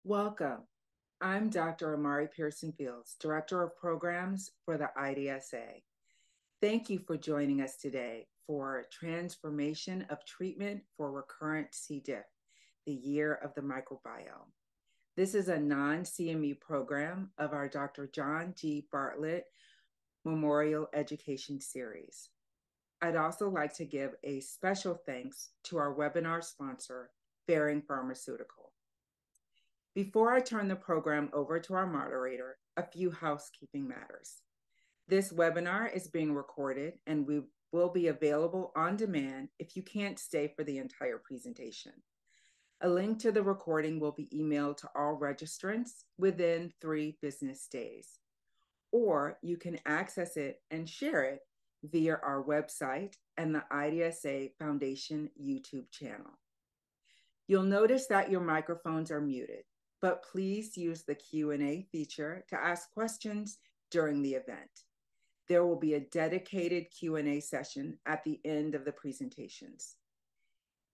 Welcome. I'm Dr. Amari Pearson-Fields, Director of Programs for the IDSA. Thank you for joining us today for Transformation of Treatment for Recurrent C. diff, the Year of the Microbiome. This is a non-CME program of our Dr. John G. Bartlett Memorial Education Series. I'd also like to give a special thanks to our webinar sponsor, Ferring Pharmaceutical. Before I turn the program over to our moderator, a few housekeeping matters. This webinar is being recorded and will be available on demand if you can't stay for the entire presentation. A link to the recording will be emailed to all registrants within 3 business days, or you can access it and share it via our website and the IDSA Foundation YouTube channel. You'll notice that your microphones are muted, but please use the Q&A feature to ask questions during the event. There will be a dedicated Q&A session at the end of the presentations.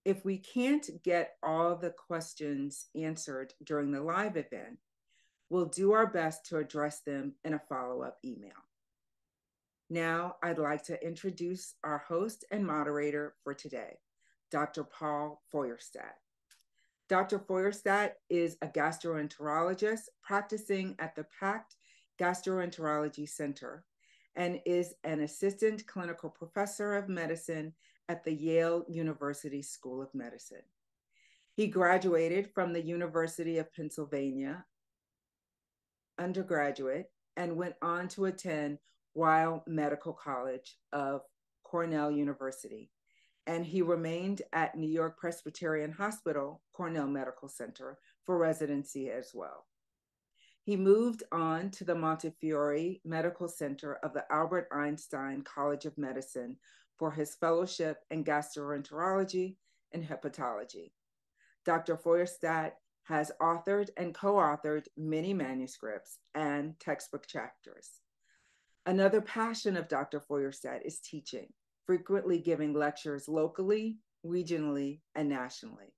If we can't get all the questions answered during the live event, we'll do our best to address them in a follow-up email. Now, I'd like to introduce our host and moderator for today, Dr. Paul Feuerstadt. Dr. Feuerstadt is a gastroenterologist practicing at the PACT Gastroenterology Center and is an assistant clinical professor of medicine at the Yale University School of Medicine. He graduated from the University of Pennsylvania undergraduate and went on to attend Weill Medical College of Cornell University, and he remained at New York Presbyterian Hospital, Cornell Medical Center, for residency as well. He moved on to the Montefiore Medical Center of the Albert Einstein College of Medicine for his fellowship in gastroenterology and hepatology. Dr. Feuerstadt has authored and co-authored many manuscripts and textbook chapters. Another passion of Dr. Feuerstadt is teaching, frequently giving lectures locally, regionally, and nationally.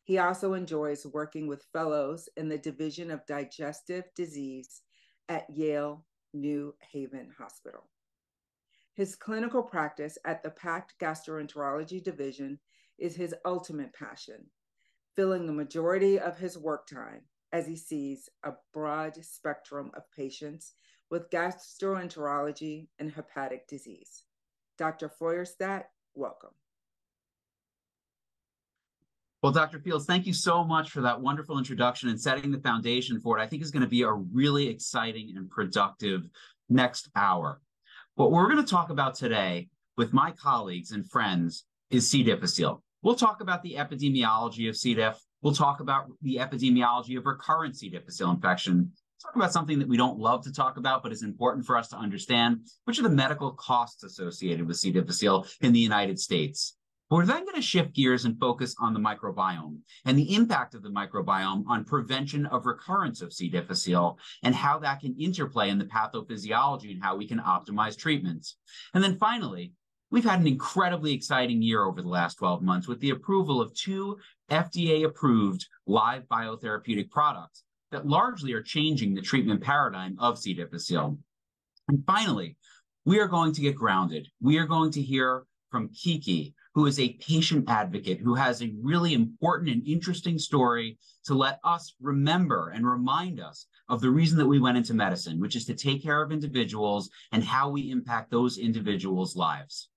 He also enjoys working with fellows in the Division of Digestive Disease at Yale New Haven Hospital. His clinical practice at the PACT Gastroenterology Division is his ultimate passion, filling the majority of his work time as he sees a broad spectrum of patients with gastroenterology and hepatic disease. Dr. Feuerstadt, welcome. Well, Dr. Fields, thank you so much for that wonderful introduction and setting the foundation for it. I think is going to be a really exciting and productive next hour. What we're going to talk about today with my colleagues and friends is C. difficile. We'll talk about the epidemiology of C. diff. We'll talk about the epidemiology of recurrent C. difficile infection. Talk about something that we don't love to talk about, but is important for us to understand, which are the medical costs associated with C. difficile in the United States. We're then going to shift gears and focus on the microbiome and the impact of the microbiome on prevention of recurrence of C. difficile and how that can interplay in the pathophysiology and how we can optimize treatments. And then finally, we've had an incredibly exciting year over the last 12 months with the approval of 2 FDA-approved live biotherapeutic products that largely are changing the treatment paradigm of C. difficile. And finally, we are going to get grounded. We are going to hear from Kiki, who is a patient advocate who has a really important and interesting story to let us remember and remind us of the reason that we went into medicine, which is to take care of individuals and how we impact those individuals' lives.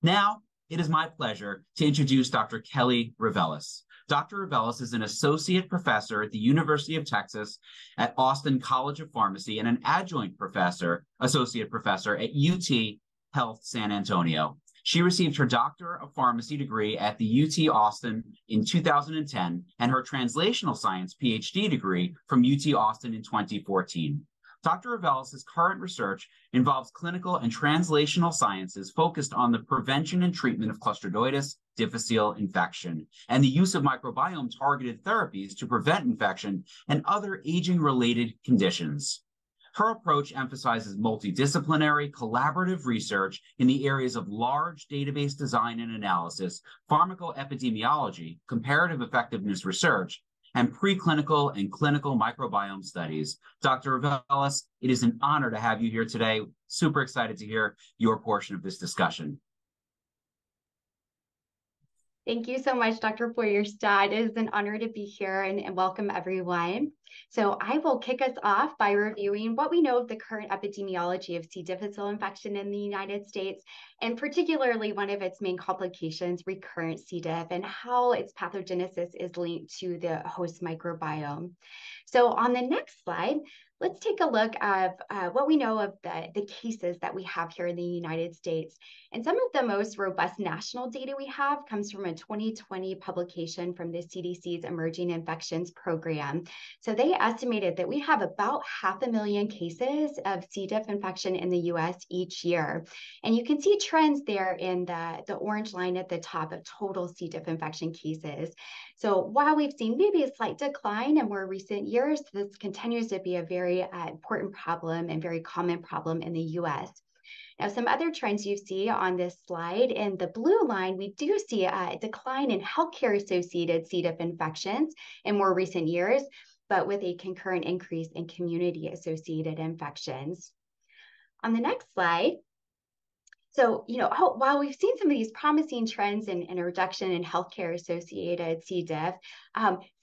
Now, it is my pleasure to introduce Dr. Kelly Reveles. Dr. Reveles is an associate professor at the University of Texas at Austin College of Pharmacy and an adjunct professor, associate professor at UT Health San Antonio. She received her Doctor of Pharmacy degree at the UT Austin in 2010 and her Translational Science PhD degree from UT Austin in 2014. Dr. Reveles' current research involves clinical and translational sciences focused on the prevention and treatment of Clostridioides difficile infection and the use of microbiome-targeted therapies to prevent infection and other aging-related conditions. Her approach emphasizes multidisciplinary, collaborative research in the areas of large database design and analysis, pharmacoepidemiology, comparative effectiveness research, and preclinical and clinical microbiome studies. Dr. Reveles, it is an honor to have you here today. Super excited to hear your portion of this discussion. Thank you so much, Dr. Feuerstadt. It is an honor to be here and welcome everyone. So I will kick us off by reviewing what we know of the current epidemiology of C. difficile infection in the United States, and particularly one of its main complications, recurrent C. diff, and how its pathogenesis is linked to the host microbiome. So on the next slide, let's take a look at what we know of the cases that we have here in the United States. And some of the most robust national data we have comes from a 2020 publication from the CDC's Emerging Infections Program. So they estimated that we have about 500,000 cases of C. diff infection in the US each year. And you can see trends there in the orange line at the top of total C. diff infection cases. So while we've seen maybe a slight decline in more recent years, this continues to be a very important problem and very common problem in the US. Now, some other trends you see on this slide, in the blue line, we do see a decline in healthcare-associated C. diff infections in more recent years, but with a concurrent increase in community-associated infections. On the next slide, so, while we've seen some of these promising trends in a reduction in healthcare-associated C. diff,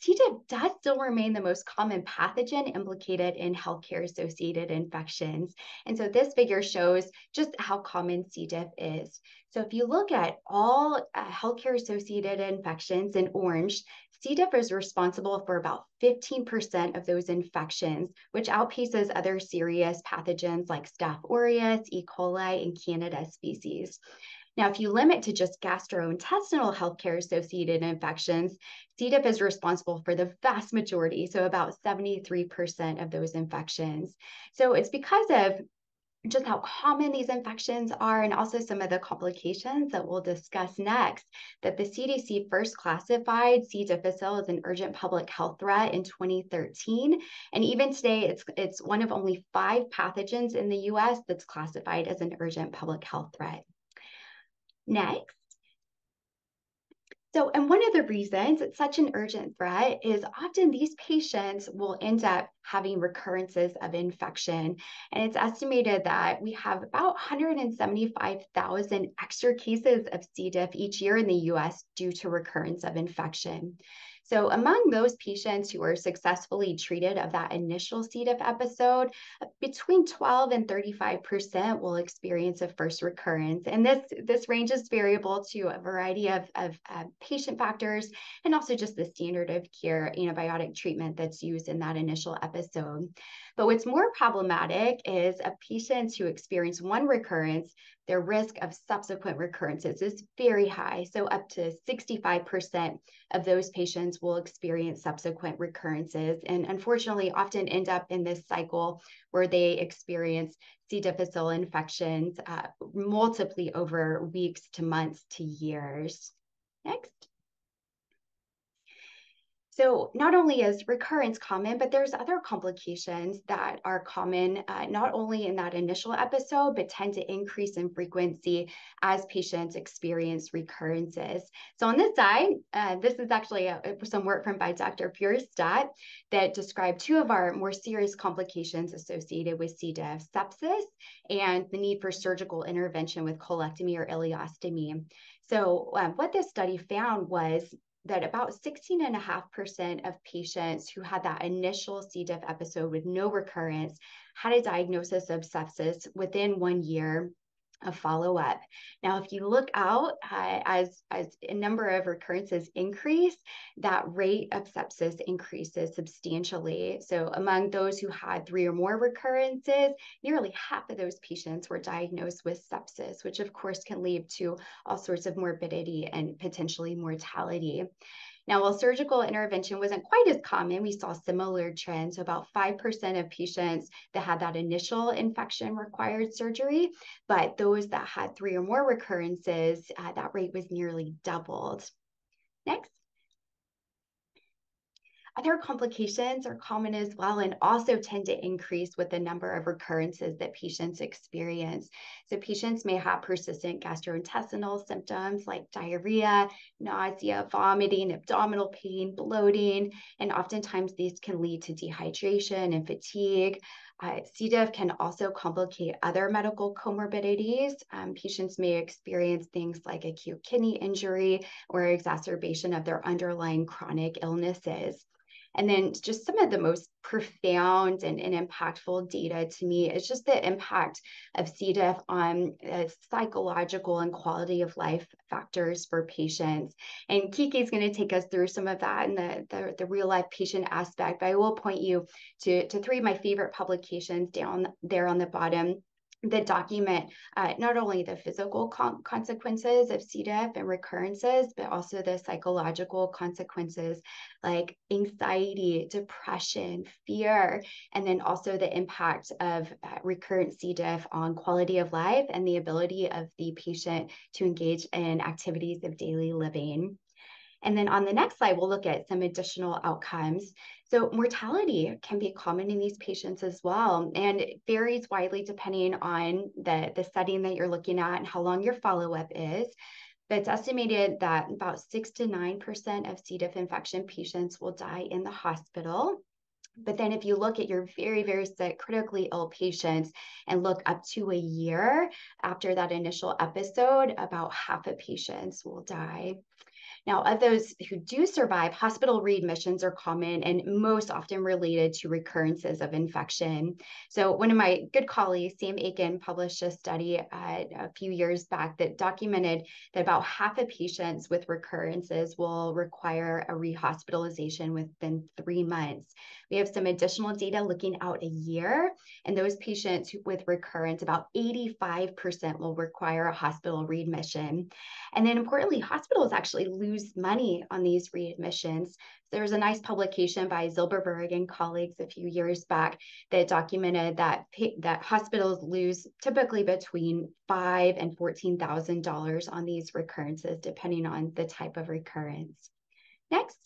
C. diff does still remain the most common pathogen implicated in healthcare-associated infections. And so this figure shows just how common C. diff is. So if you look at all healthcare-associated infections in orange, C. diff is responsible for about 15% of those infections, which outpaces other serious pathogens like Staph aureus, E. coli, and Candida species. Now, if you limit to just gastrointestinal healthcare-associated infections, C. diff is responsible for the vast majority, so about 73% of those infections. So it's because of just how common these infections are, and also some of the complications that we'll discuss next, that the CDC first classified C. difficile as an urgent public health threat in 2013. And even today, it's one of only 5 pathogens in the US that's classified as an urgent public health threat. Next. So, and one of the reasons it's such an urgent threat is often these patients will end up having recurrences of infection. And it's estimated that we have about 175,000 extra cases of C. diff each year in the US due to recurrence of infection. So among those patients who are successfully treated of that initial C. diff episode, between 12 and 35% will experience a first recurrence. And this range is variable to a variety of patient factors, and also just the standard of care antibiotic treatment that's used in that initial episode. But what's more problematic is of patients who experience one recurrence, their risk of subsequent recurrences is very high. So up to 65% of those patients will experience subsequent recurrences, and unfortunately often end up in this cycle where they experience C. difficile infections multiply over weeks to months to years. Next. So not only is recurrence common, but there's other complications that are common, not only in that initial episode, but tend to increase in frequency as patients experience recurrences. So on this side, this is actually some work by Dr. Feuerstadt that described 2 of our more serious complications associated with C. diff, sepsis and the need for surgical intervention with colectomy or ileostomy. So what this study found was that about 16.5% of patients who had that initial C. diff episode with no recurrence had a diagnosis of sepsis within 1 year of follow-up. Now, if you look out as a number of recurrences increase, that rate of sepsis increases substantially. So among those who had 3 or more recurrences, nearly half of those patients were diagnosed with sepsis, which of course can lead to all sorts of morbidity and potentially mortality. Now, while surgical intervention wasn't quite as common, we saw similar trends. So about 5% of patients that had that initial infection required surgery, but those that had 3 or more recurrences, that rate was nearly doubled. Next. Other complications are common as well and also tend to increase with the number of recurrences that patients experience. So patients may have persistent gastrointestinal symptoms like diarrhea, nausea, vomiting, abdominal pain, bloating, and oftentimes these can lead to dehydration and fatigue. C. diff can also complicate other medical comorbidities. Patients may experience things like acute kidney injury or exacerbation of their underlying chronic illnesses. And then just some of the most profound and impactful data to me is just the impact of C. diff on psychological and quality of life factors for patients. And Kiki is going to take us through some of that in the real life patient aspect, but I will point you to three of my favorite publications down there on the bottom that document not only the physical consequences of C. diff and recurrences, but also the psychological consequences like anxiety, depression, fear, and then also the impact of recurrent C. diff on quality of life and the ability of the patient to engage in activities of daily living. And then on the next slide, we'll look at some additional outcomes. So mortality can be common in these patients as well, and it varies widely depending on the setting that you're looking at and how long your follow-up is. But it's estimated that about 6 to 9% of C. diff infection patients will die in the hospital. But then if you look at your very, very sick, critically ill patients and look up to a year after that initial episode, about half of patients will die. Now, of those who do survive, hospital readmissions are common and most often related to recurrences of infection. So one of my good colleagues, Sam Aiken, published a study a few years back that documented that about half of patients with recurrences will require a rehospitalization within 3 months. We have some additional data looking out a year, and those patients with recurrence, about 85% will require a hospital readmission. And then importantly, hospitals actually lose money on these readmissions. There was a nice publication by Zilberberg and colleagues a few years back that documented that hospitals lose typically between $5,000 and $14,000 on these recurrences, depending on the type of recurrence. Next.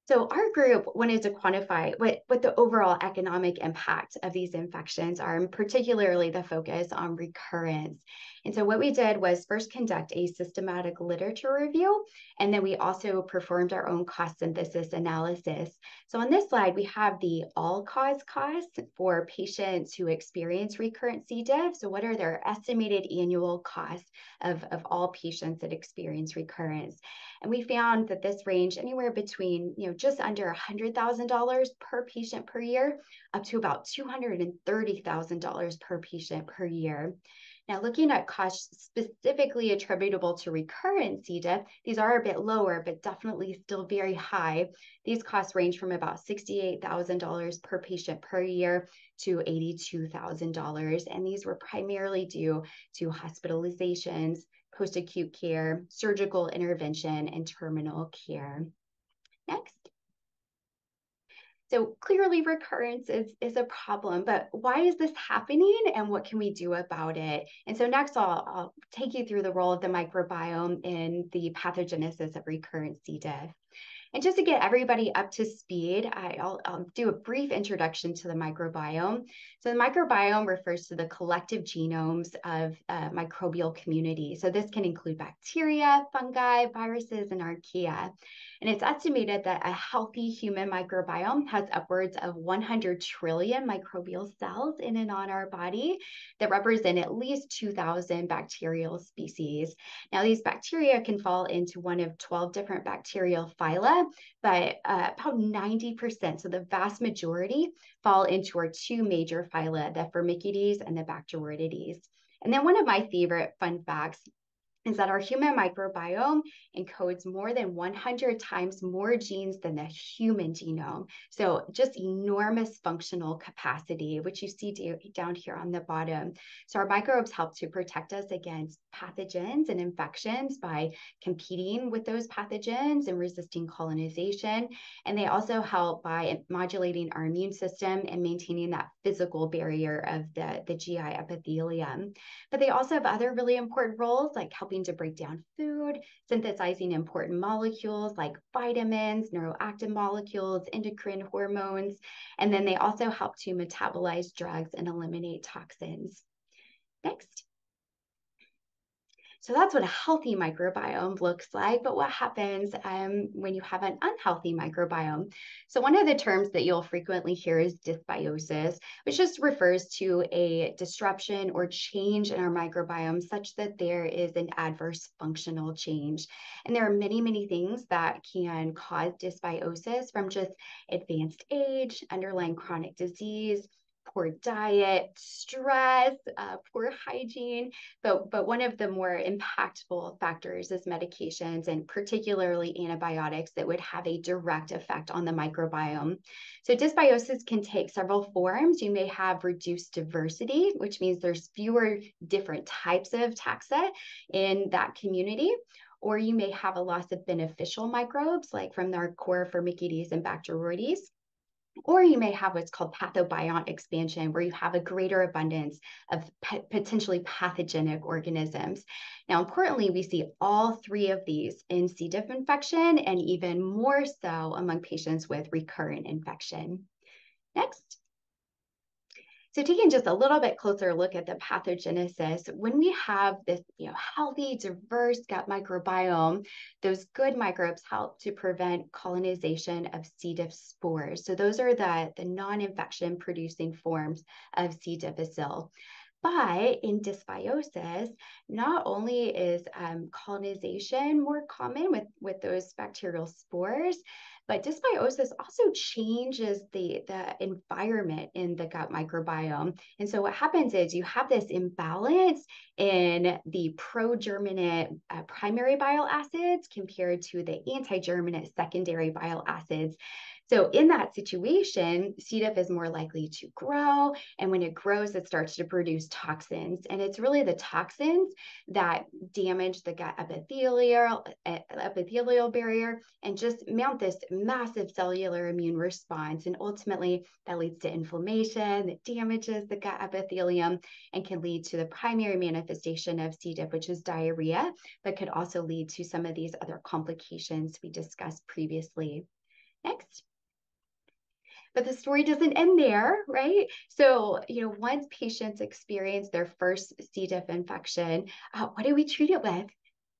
So our group wanted to quantify what the overall economic impact of these infections are, and particularly the focus on recurrence. And so what we did was first conduct a systematic literature review, and then we also performed our own cost synthesis analysis. So on this slide, we have the all-cause costs for patients who experience recurrent C. diff. So what are their estimated annual costs of all patients that experience recurrence? And we found that this range anywhere between, just under $100,000 per patient per year, up to about $230,000 per patient per year. Now, looking at costs specifically attributable to recurrent C. diff, these are a bit lower, but definitely still very high. These costs range from about $68,000 per patient per year to $82,000. And these were primarily due to hospitalizations, post-acute care, surgical intervention, and terminal care. Next. So clearly recurrence is a problem, but why is this happening and what can we do about it? And so next I'll take you through the role of the microbiome in the pathogenesis of recurrent C. diff. And just to get everybody up to speed, I'll do a brief introduction to the microbiome. So the microbiome refers to the collective genomes of microbial community. So this can include bacteria, fungi, viruses, and archaea. And it's estimated that a healthy human microbiome has upwards of 100 trillion microbial cells in and on our body that represent at least 2,000 bacterial species. Now, these bacteria can fall into one of 12 different bacterial phyla, but about 90%, so the vast majority, fall into our two major phyla, the Firmicutes and the Bacteroidetes. And then one of my favorite fun facts is that our human microbiome encodes more than 100 times more genes than the human genome. So just enormous functional capacity, which you see down here on the bottom. So our microbes help to protect us against pathogens and infections by competing with those pathogens and resisting colonization. And they also help by modulating our immune system and maintaining that physical barrier of the GI epithelium. But they also have other really important roles, like helping helping to break down food, synthesizing important molecules like vitamins, neuroactive molecules, endocrine hormones, and then they also help to metabolize drugs and eliminate toxins. Next. So that's what a healthy microbiome looks like, but what happens when you have an unhealthy microbiome? So one of the terms that you'll frequently hear is dysbiosis, which just refers to a disruption or change in our microbiome such that there is an adverse functional change. And there are many, many things that can cause dysbiosis, from just advanced age, underlying chronic disease, poor diet, stress, poor hygiene. But one of the more impactful factors is medications, and particularly antibiotics, that would have a direct effect on the microbiome. So dysbiosis can take several forms. You may have reduced diversity, which means there's fewer different types of taxa in that community. Or you may have a loss of beneficial microbes, like from our core Firmicutes and Bacteroides. Or you may have what's called pathobiont expansion, where you have a greater abundance of potentially pathogenic organisms. Now, importantly, we see all three of these in C. diff infection, and even more so among patients with recurrent infection. Next. So taking just a little bit closer look at the pathogenesis, when we have this healthy, diverse gut microbiome, those good microbes help to prevent colonization of C. diff spores. So those are the non-infection producing forms of C. difficile. But in dysbiosis, not only is colonization more common with those bacterial spores, but dysbiosis also changes the environment in the gut microbiome. And so what happens is you have this imbalance in the progerminate primary bile acids compared to the antigerminate secondary bile acids. So in that situation, C. diff is more likely to grow. And when it grows, it starts to produce toxins. And it's really the toxins that damage the gut epithelial barrier and just mount this massive cellular immune response. And ultimately, that leads to inflammation that damages the gut epithelium and can lead to the primary manifestation of C. diff, which is diarrhea, but could also lead to some of these other complications we discussed previously. Next. But the story doesn't end there, right? So, once patients experience their first C. diff infection, what do we treat it with?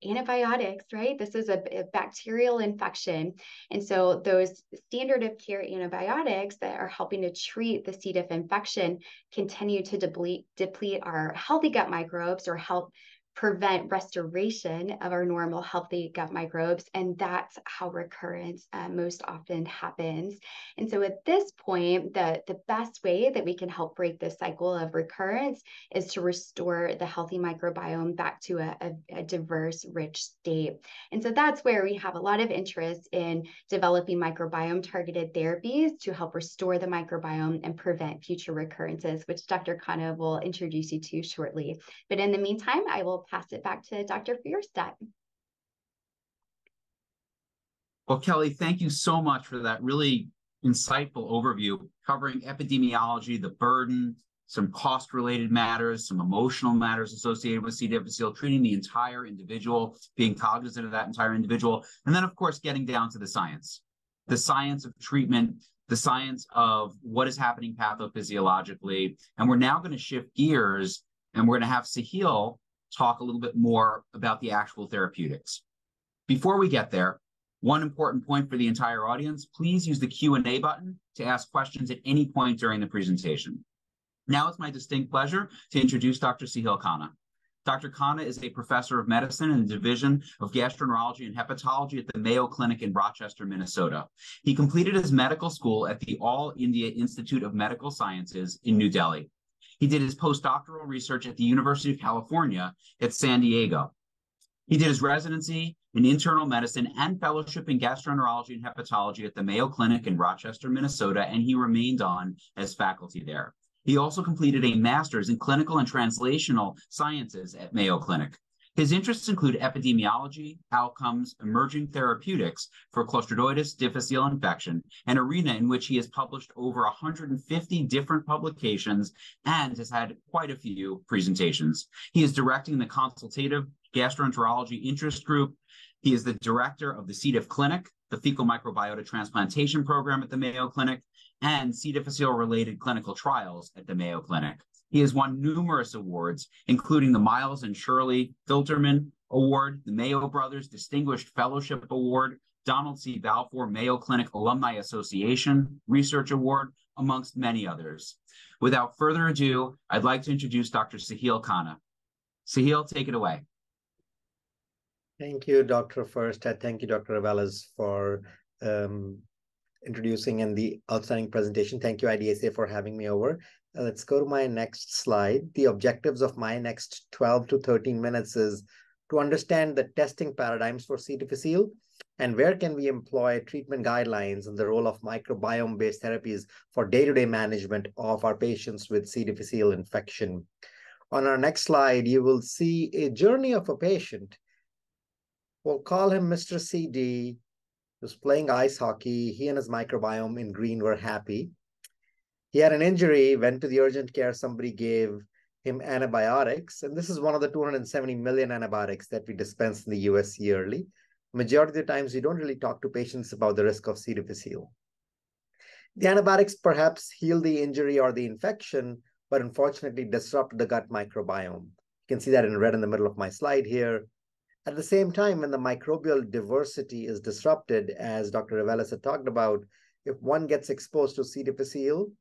Antibiotics, right? This is a bacterial infection. And so those standard of care antibiotics that are helping to treat the C. diff infection continue to deplete our healthy gut microbes, or help prevent restoration of our normal healthy gut microbes. And that's how recurrence most often happens. And so at this point, the best way that we can help break this cycle of recurrence is to restore the healthy microbiome back to a diverse, rich state. And so that's where we have a lot of interest in developing microbiome targeted therapies to help restore the microbiome and prevent future recurrences, which Dr. Khanna will introduce you to shortly. But in the meantime, I will pass it back to Dr. Feuerstadt. Well, Kelly, thank you so much for that really insightful overview covering epidemiology, the burden, some cost-related matters, some emotional matters associated with C. difficile, treating the entire individual, being cognizant of that entire individual, and then, of course, getting down to the science of treatment, the science of what is happening pathophysiologically. And we're now going to shift gears, and we're going to have Sahil talk a little bit more about the actual therapeutics. Before we get there, one important point for the entire audience: please use the Q&A button to ask questions at any point during the presentation. Now it's my distinct pleasure to introduce Dr. Sahil Khanna. Dr. Khanna is a professor of medicine in the Division of Gastroenterology and Hepatology at the Mayo Clinic in Rochester, Minnesota. He completed his medical school at the All India Institute of Medical Sciences in New Delhi. He did his postdoctoral research at the University of California at San Diego. He did his residency in internal medicine and fellowship in gastroenterology and hepatology at the Mayo Clinic in Rochester, Minnesota, and he remained on as faculty there. He also completed a master's in clinical and translational sciences at Mayo Clinic. His interests include epidemiology, outcomes, emerging therapeutics for Clostridioides difficile infection, an arena in which he has published over 150 different publications and has had quite a few presentations. He is directing the consultative Gastroenterology Interest Group. He is the director of the C. diff Clinic, the Fecal Microbiota Transplantation Program at the Mayo Clinic, and C. difficile-related clinical trials at the Mayo Clinic. He has won numerous awards, including the Miles and Shirley Filterman Award, the Mayo Brothers Distinguished Fellowship Award, Donald C. Balfour Mayo Clinic Alumni Association Research Award, amongst many others. Without further ado, I'd like to introduce Dr. Sahil Khanna. Sahil, take it away. Thank you, Dr. First. Thank you, Dr. Abeles, for introducing and the outstanding presentation. Thank you, IDSA, for having me over. Let's go to my next slide. The objectives of my next 12 to 13 minutes is to understand the testing paradigms for C. difficile and where can we employ treatment guidelines and the role of microbiome-based therapies for day-to-day management of our patients with C. difficile infection. On our next slide, you will see a journey of a patient. We'll call him Mr. CD, who's playing ice hockey. He and his microbiome in green were happy. He had an injury, went to the urgent care, somebody gave him antibiotics, and this is one of the 270 million antibiotics that we dispense in the US yearly. Majority of the times, we don't really talk to patients about the risk of C. difficile. The antibiotics perhaps heal the injury or the infection, but unfortunately disrupt the gut microbiome. You can see that in red in the middle of my slide here. At the same time, when the microbial diversity is disrupted, as Dr. Abeles had talked about, if one gets exposed to C. difficile,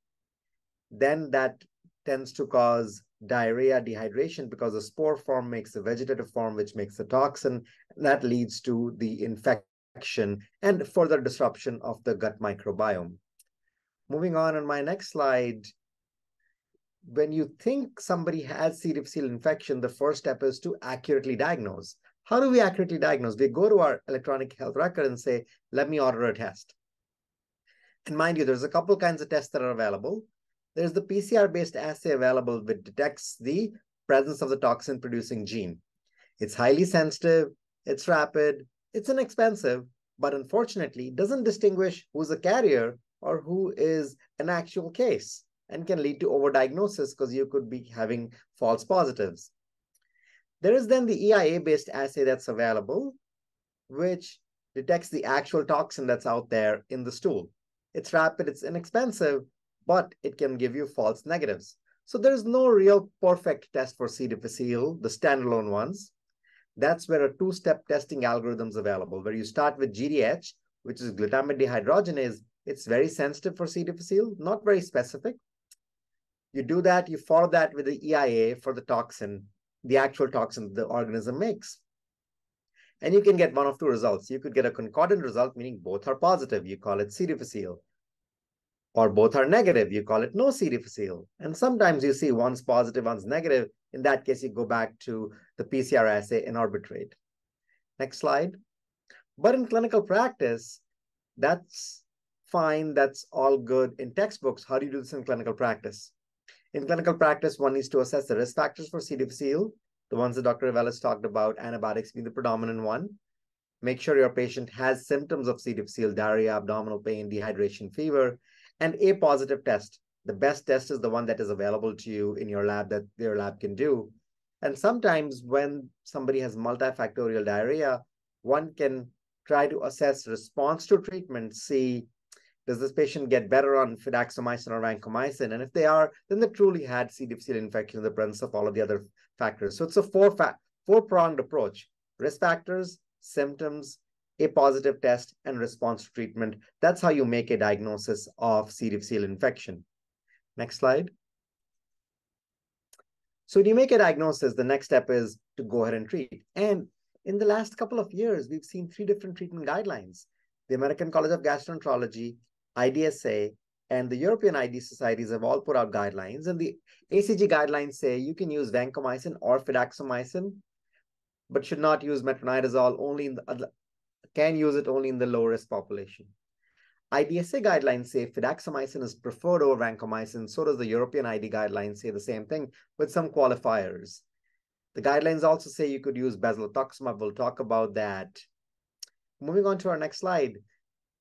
then that tends to cause diarrhea, dehydration, because the spore form makes the vegetative form, which makes the toxin, and that leads to the infection and further disruption of the gut microbiome. Moving on my next slide, when you think somebody has C. difficile infection, the first step is to accurately diagnose. How do we accurately diagnose? We go to our electronic health record and say, let me order a test. And mind you, there's a couple kinds of tests that are available. There's the PCR-based assay available which detects the presence of the toxin-producing gene. It's highly sensitive, it's rapid, it's inexpensive, but unfortunately doesn't distinguish who's a carrier or who is an actual case and can lead to overdiagnosis because you could be having false positives. There is then the EIA-based assay that's available, which detects the actual toxin that's out there in the stool. It's rapid, it's inexpensive, but it can give you false negatives. So there's no real perfect test for C. difficile, the standalone ones. That's where a two-step testing algorithm is available, where you start with GDH, which is glutamate dehydrogenase. It's very sensitive for C. difficile, not very specific. You do that, you follow that with the EIA for the toxin, the actual toxin the organism makes. And you can get one of two results. You could get a concordant result, meaning both are positive. You call it C. difficile. Or both are negative. You call it no C. difficile. And sometimes you see one's positive, one's negative. In that case, you go back to the PCR assay and arbitrate. Next slide. But in clinical practice, that's fine. That's all good in textbooks. How do you do this in clinical practice? In clinical practice, one needs to assess the risk factors for C. difficile, the ones that Dr. Abeles talked about, antibiotics being the predominant one. Make sure your patient has symptoms of C. difficile, diarrhea, abdominal pain, dehydration, fever, and a positive test. The best test is the one that is available to you in your lab that your lab can do. And sometimes when somebody has multifactorial diarrhea, one can try to assess response to treatment, see, does this patient get better on fidaxomicin or vancomycin? And if they are, then they truly had C. difficile infection in the presence of all of the other factors. So it's a four-pronged approach: risk factors, symptoms, a positive test, and response to treatment. That's how you make a diagnosis of C. difficile infection. Next slide. So when you make a diagnosis, the next step is to go ahead and treat. And in the last couple of years, we've seen 3 different treatment guidelines. The American College of Gastroenterology, IDSA, and the European ID societies have all put out guidelines. And the ACG guidelines say you can use vancomycin or fidaxomicin, but should not use metronidazole, can use it only in the low-risk population. IDSA guidelines say fidaxomicin is preferred over vancomycin. So does the European ID guidelines say the same thing with some qualifiers. The guidelines also say you could use basilitoxumab. We'll talk about that. Moving on to our next slide.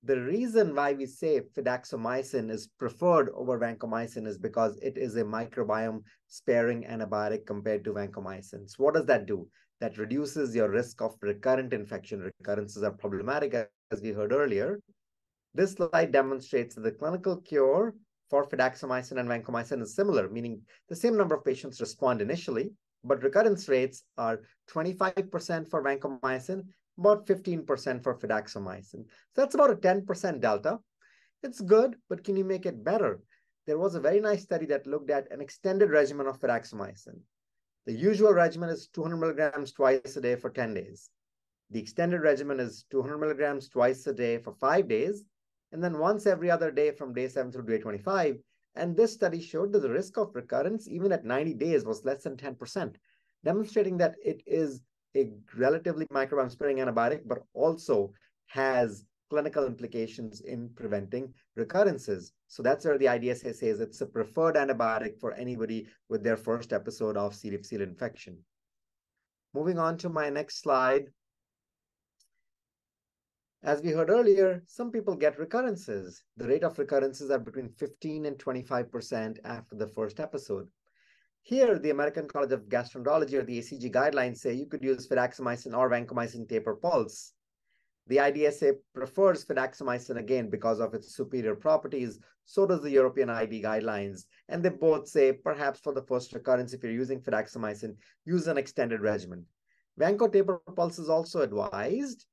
The reason why we say fidaxomicin is preferred over vancomycin is because it is a microbiome sparing antibiotic compared to vancomycin. So what does that do? that reduces your risk of recurrent infection. Recurrences are problematic, as we heard earlier. This slide demonstrates that the clinical cure for fidaxomicin and vancomycin is similar, meaning the same number of patients respond initially, but recurrence rates are 25% for vancomycin, about 15% for fidaxomicin. So that's about a 10% delta. It's good, but can you make it better? There was a very nice study that looked at an extended regimen of fidaxomicin. The usual regimen is 200 milligrams twice a day for 10 days. The extended regimen is 200 milligrams twice a day for 5 days, and then once every other day from day 7 through day 25. And this study showed that the risk of recurrence, even at 90 days, was less than 10%, demonstrating that it is a relatively microbiome-sparing antibiotic, but also has clinical implications in preventing recurrences. So that's where the IDSA says it's a preferred antibiotic for anybody with their first episode of C. difficile infection. Moving on to my next slide. As we heard earlier, some people get recurrences. The rate of recurrences are between 15 and 25% after the first episode. Here, the American College of Gastroenterology, or the ACG guidelines, say you could use fidaxomicin or vancomycin taper pulse. The IDSA prefers fidaxomicin again because of its superior properties. So does the European ID guidelines. And they both say, perhaps for the first recurrence, if you're using fidaxomicin, use an extended regimen. Vanco taper pulse is also advised,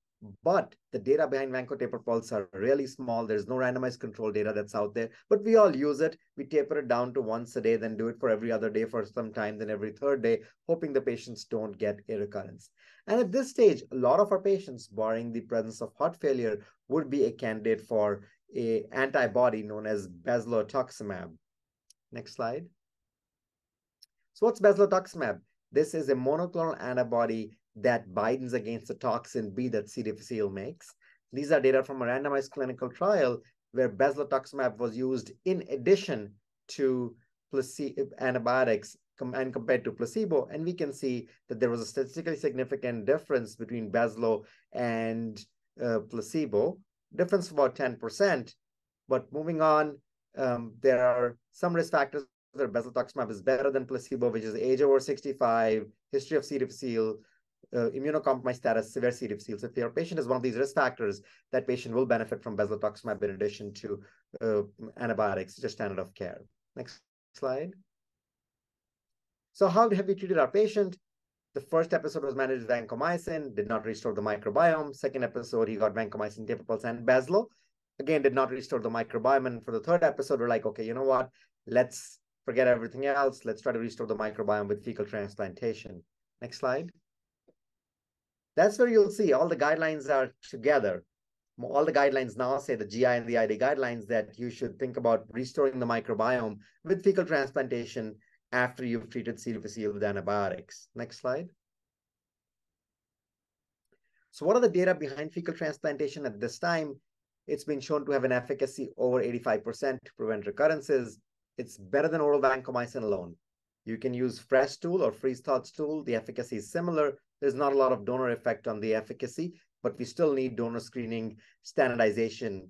but the data behind Vanco taper pulse are really small. There's no randomized control data that's out there, but we all use it. We taper it down to once a day, then do it for every other day for some time, then every third day, hoping the patients don't get a recurrence. And at this stage, a lot of our patients, barring the presence of heart failure, would be a candidate for an antibody known as bezlotoxumab. Next slide. So what's bezlotoxumab? This is a monoclonal antibody that binds against the toxin B that C. difficile makes. These are data from a randomized clinical trial where bezlotoxumab was used in addition to antibiotics and compared to placebo. And we can see that there was a statistically significant difference between bezlo and placebo, difference of about 10%. But moving on, there are some risk factors where bezlotoxumab is better than placebo, which is age over 65, history of C. difficile, immunocompromised status, severe C. difficile. So if your patient is one of these risk factors, that patient will benefit from bezlotoxumab in addition to antibiotics, just standard of care. Next slide. So how have we treated our patient? The first episode was managed with vancomycin, did not restore the microbiome. Second episode, he got vancomycin, taper pulse, and bezlo. Again, did not restore the microbiome. And for the third episode, we're like, okay, you know what? Let's forget everything else. Let's try to restore the microbiome with fecal transplantation. Next slide. That's where you'll see all the guidelines are together. All the guidelines now say, the GI and the ID guidelines, that you should think about restoring the microbiome with fecal transplantation after you've treated C. difficile with antibiotics. Next slide. So what are the data behind fecal transplantation at this time? It's been shown to have an efficacy over 85% to prevent recurrences. It's better than oral vancomycin alone. You can use fresh stool or freeze-thawed stool. The efficacy is similar. There's not a lot of donor effect on the efficacy, but we still need donor screening standardization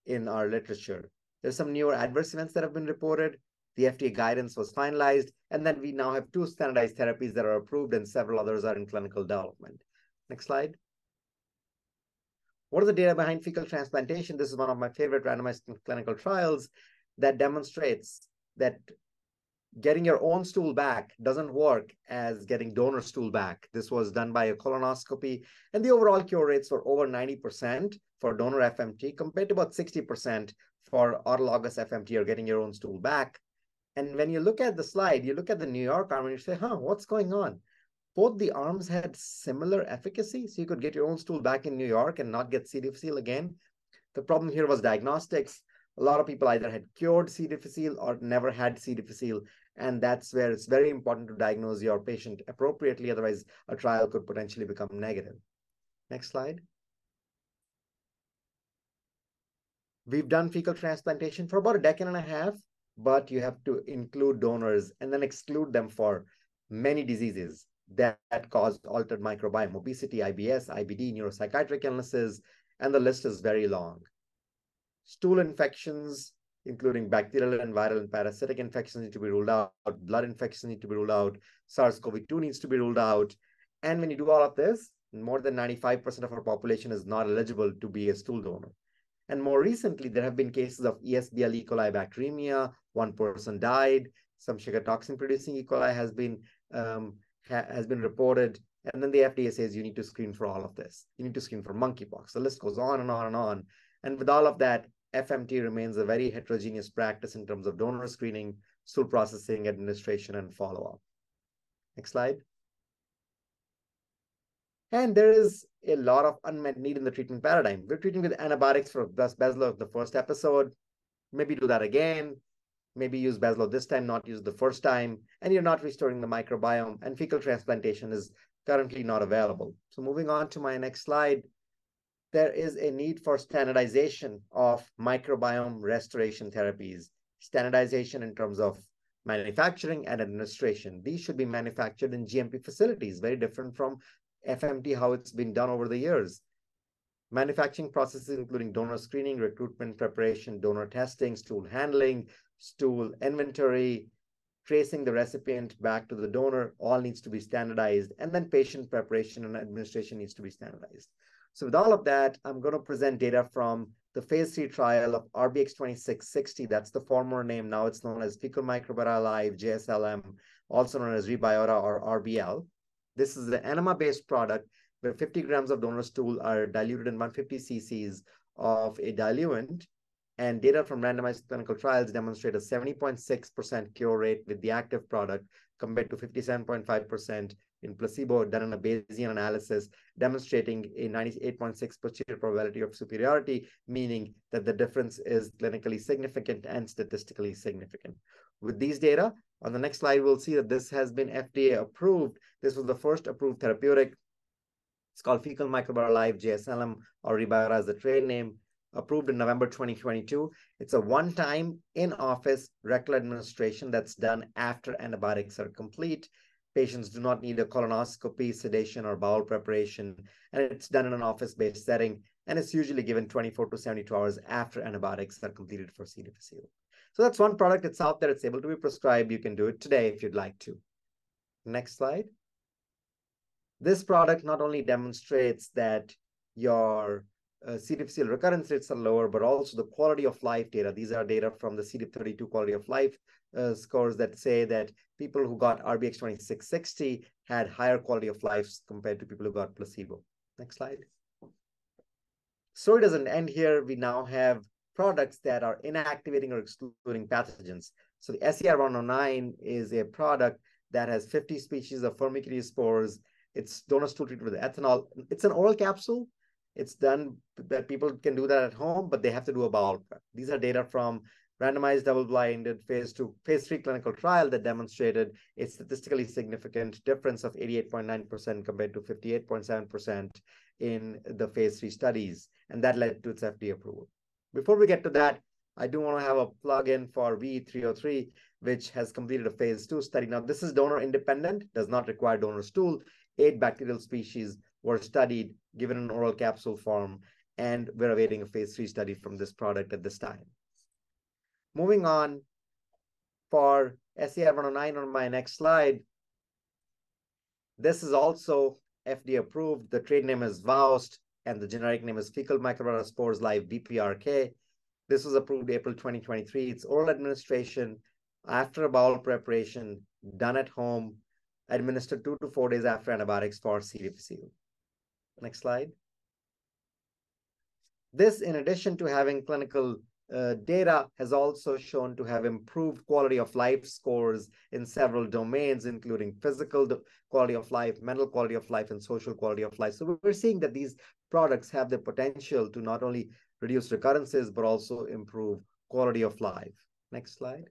in our literature. There's some newer adverse events that have been reported. The FDA guidance was finalized, and then we now have 2 standardized therapies that are approved and several others are in clinical development. Next slide. What are the data behind fecal transplantation? This is one of my favorite randomized clinical trials that demonstrates that getting your own stool back doesn't work as getting donor stool back. This was done by a colonoscopy, and the overall cure rates were over 90% for donor FMT compared to about 60% for autologous FMT, or getting your own stool back. And when you look at the slide, you look at the New York arm and you say, what's going on? Both the arms had similar efficacy, so you could get your own stool back in New York and not get C. difficile again. The problem here was diagnostics. A lot of people either had cured C. difficile or never had C. difficile, and that's where it's very important to diagnose your patient appropriately. Otherwise, a trial could potentially become negative. Next slide. We've done fecal transplantation for about a decade and a half, but you have to include donors and then exclude them for many diseases that cause altered microbiome: obesity, IBS, IBD, neuropsychiatric illnesses, and the list is very long. Stool infections, including bacterial and viral and parasitic infections, need to be ruled out. Blood infections need to be ruled out. SARS-CoV-2 needs to be ruled out. And when you do all of this, more than 95% of our population is not eligible to be a stool donor. And more recently, there have been cases of ESBL E. coli bacteremia. One person died. Some sugar toxin producing E. coli has been reported. And then the FDA says you need to screen for all of this. You need to screen for monkeypox. The list goes on and on and on. And with all of that, FMT remains a very heterogeneous practice in terms of donor screening, stool processing, administration, and follow-up. Next slide. And there is a lot of unmet need in the treatment paradigm. We're treating with antibiotics for Bezlo the first episode. Maybe do that again. Maybe use Bezlo this time, not use the first time. And you're not restoring the microbiome. And fecal transplantation is currently not available. So moving on to my next slide, there is a need for standardization of microbiome restoration therapies. Standardization in terms of manufacturing and administration. These should be manufactured in GMP facilities, very different from FMT, how it's been done over the years. Manufacturing processes, including donor screening, recruitment, preparation, donor testing, stool handling, stool inventory, tracing the recipient back to the donor, all needs to be standardized. And then patient preparation and administration needs to be standardized. So with all of that, I'm going to present data from the phase 3 trial of RBX2660. That's the former name. Now it's known as Fecal Microbiota Live, JSLM, also known as Rebiota or RBL. This is the enema-based product where 50 grams of donor stool are diluted in 150 cc's of a diluent, and data from randomized clinical trials demonstrate a 70.6% cure rate with the active product compared to 57.5% in placebo, done in a Bayesian analysis, demonstrating a 98.6% probability of superiority, meaning that the difference is clinically significant and statistically significant. With these data, on the next slide, we'll see that this has been FDA approved. This was the first approved therapeutic. It's called Fecal Microbiota Live, JSLM, or Rebiota as the trade name, approved in November 2022. It's a one-time in-office rectal administration that's done after antibiotics are complete. Patients do not need a colonoscopy, sedation, or bowel preparation, and it's done in an office-based setting, and it's usually given 24 to 72 hours after antibiotics are completed for C. difficile. So that's one product. It's out there. It's able to be prescribed. You can do it today if you'd like to. Next slide. This product not only demonstrates that your C. difficile recurrence rates are lower, but also the quality of life data. These are data from the CD32 quality of life scores that say that people who got RBX2660 had higher quality of life compared to people who got placebo. Next slide. Story doesn't end here. We now have products that are inactivating or excluding pathogens. So the SER-109 is a product that has 50 species of Firmicutes spores. It's donor stool treated with ethanol. It's an oral capsule. It's done that people can do that at home, but they have to do a bowel prep. These are data from randomized double-blinded phase 3 clinical trial that demonstrated a statistically significant difference of 88.9% compared to 58.7% in the phase 3 studies. And that led to its FDA approval. Before we get to that, I do want to have a plug-in for V303, which has completed a phase 2 study. Now, this is donor independent, does not require donor stool. 8 bacterial species were studied, given an oral capsule form, and we're awaiting a phase 3 study from this product at this time. Moving on, for SER-109 on my next slide, this is also FDA approved. The trade name is VOWST, and the generic name is Fecal Microbiota Spores Live, BPRK. This was approved April 2023. It's oral administration after a bowel preparation, done at home, administered 2 to 4 days after antibiotics for C. difficile. Next slide. This, in addition to having clinical data, has also shown to have improved quality of life scores in several domains, including physical quality of life, mental quality of life, and social quality of life. So we're seeing that these products have the potential to not only reduce recurrences, but also improve quality of life. Next slide.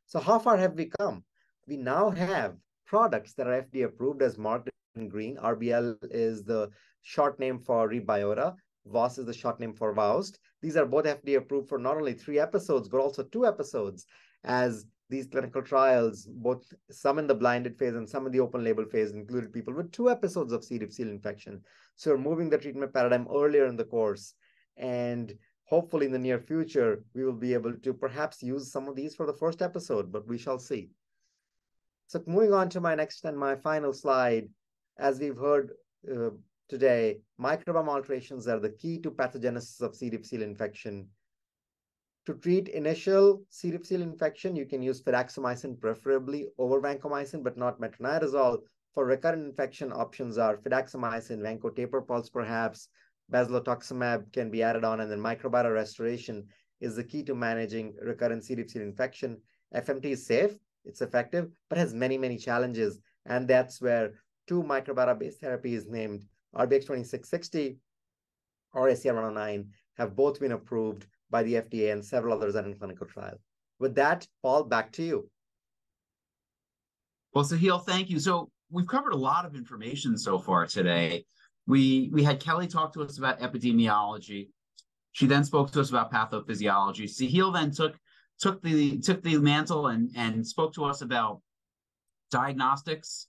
So how far have we come? We now have products that are FDA approved as marked in green. RBL is the short name for Rebiota. VOS is the short name for VOWST. These are both FDA approved for not only 3 episodes, but also 2 episodes, as these clinical trials, both some in the blinded phase and some in the open label phase, included people with 2 episodes of C. difficile infection. So we're moving the treatment paradigm earlier in the course. And hopefully in the near future, we will be able to perhaps use some of these for the first episode, but we shall see. So moving on to my next and my final slide, as we've heard today, microbiome alterations are the key to pathogenesis of C. difficile infection. To treat initial C. difficile infection, you can use fidaxomicin preferably over vancomycin, but not metronidazole. For recurrent infection, options are fidaxomicin, vanco taper pulse perhaps, basilotocumab can be added on, and then microbiota restoration is the key to managing recurrent C. difficile infection. FMT is safe, it's effective, but has many, many challenges. And that's where two microbiota-based therapies named RBX2660 or ACR109 have both been approved by the FDA, and several others are in clinical trial. With that, Paul, back to you. Well, Sahil, thank you. So we've covered a lot of information so far today. We had Kelly talk to us about epidemiology. She then spoke to us about pathophysiology. Sahil then took the mantle and spoke to us about diagnostics,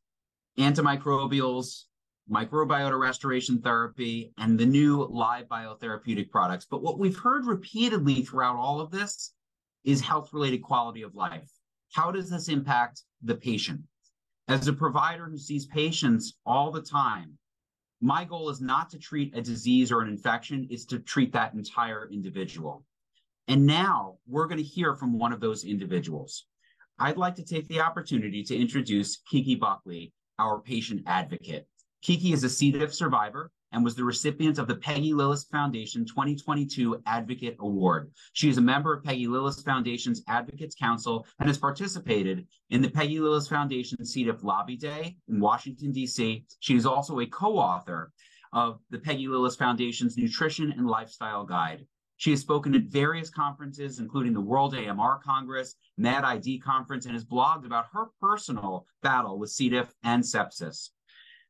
antimicrobials, microbiota restoration therapy, and the new live biotherapeutic products. But what we've heard repeatedly throughout all of this is health-related quality of life. How does this impact the patient? As a provider who sees patients all the time, my goal is not to treat a disease or an infection, it's to treat that entire individual. And now we're going to hear from one of those individuals. I'd like to take the opportunity to introduce Kiki Buckley, our patient advocate. Kiki is a C. diff survivor and was the recipient of the Peggy Lillis Foundation 2022 Advocate Award. She is a member of Peggy Lillis Foundation's Advocates Council and has participated in the Peggy Lillis Foundation C. diff Lobby Day in Washington, D.C. She is also a co-author of the Peggy Lillis Foundation's Nutrition and Lifestyle Guide. She has spoken at various conferences, including the World AMR Congress, MAD-ID Conference, and has blogged about her personal battle with C. diff and sepsis.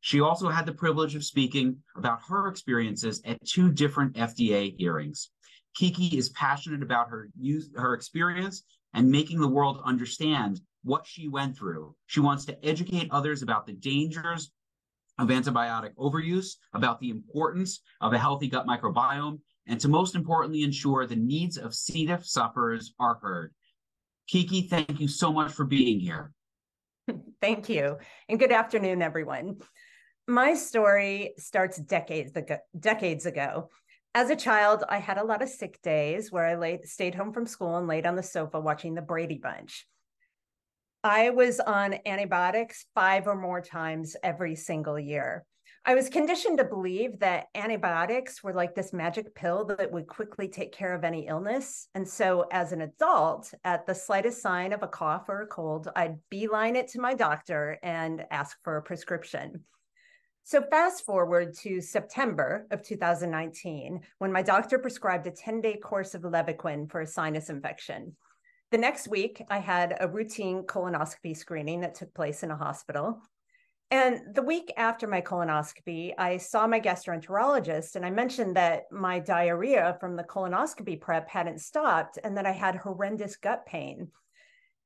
She also had the privilege of speaking about her experiences at 2 different FDA hearings. Kiki is passionate about her experience and making the world understand what she went through. She wants to educate others about the dangers of antibiotic overuse, about the importance of a healthy gut microbiome, and to most importantly ensure the needs of C. diff sufferers are heard. Kiki, thank you so much for being here. Thank you, and good afternoon, everyone. My story starts decades ago. As a child, I had a lot of sick days where I stayed home from school and laid on the sofa watching the Brady Bunch. I was on antibiotics 5 or more times every single year. I was conditioned to believe that antibiotics were like this magic pill that would quickly take care of any illness. And so as an adult, at the slightest sign of a cough or a cold, I'd beeline it to my doctor and ask for a prescription. So fast forward to September of 2019, when my doctor prescribed a 10-day course of Levaquin for a sinus infection. The next week, I had a routine colonoscopy screening that took place in a hospital. And the week after my colonoscopy, I saw my gastroenterologist, and I mentioned that my diarrhea from the colonoscopy prep hadn't stopped and that I had horrendous gut pain.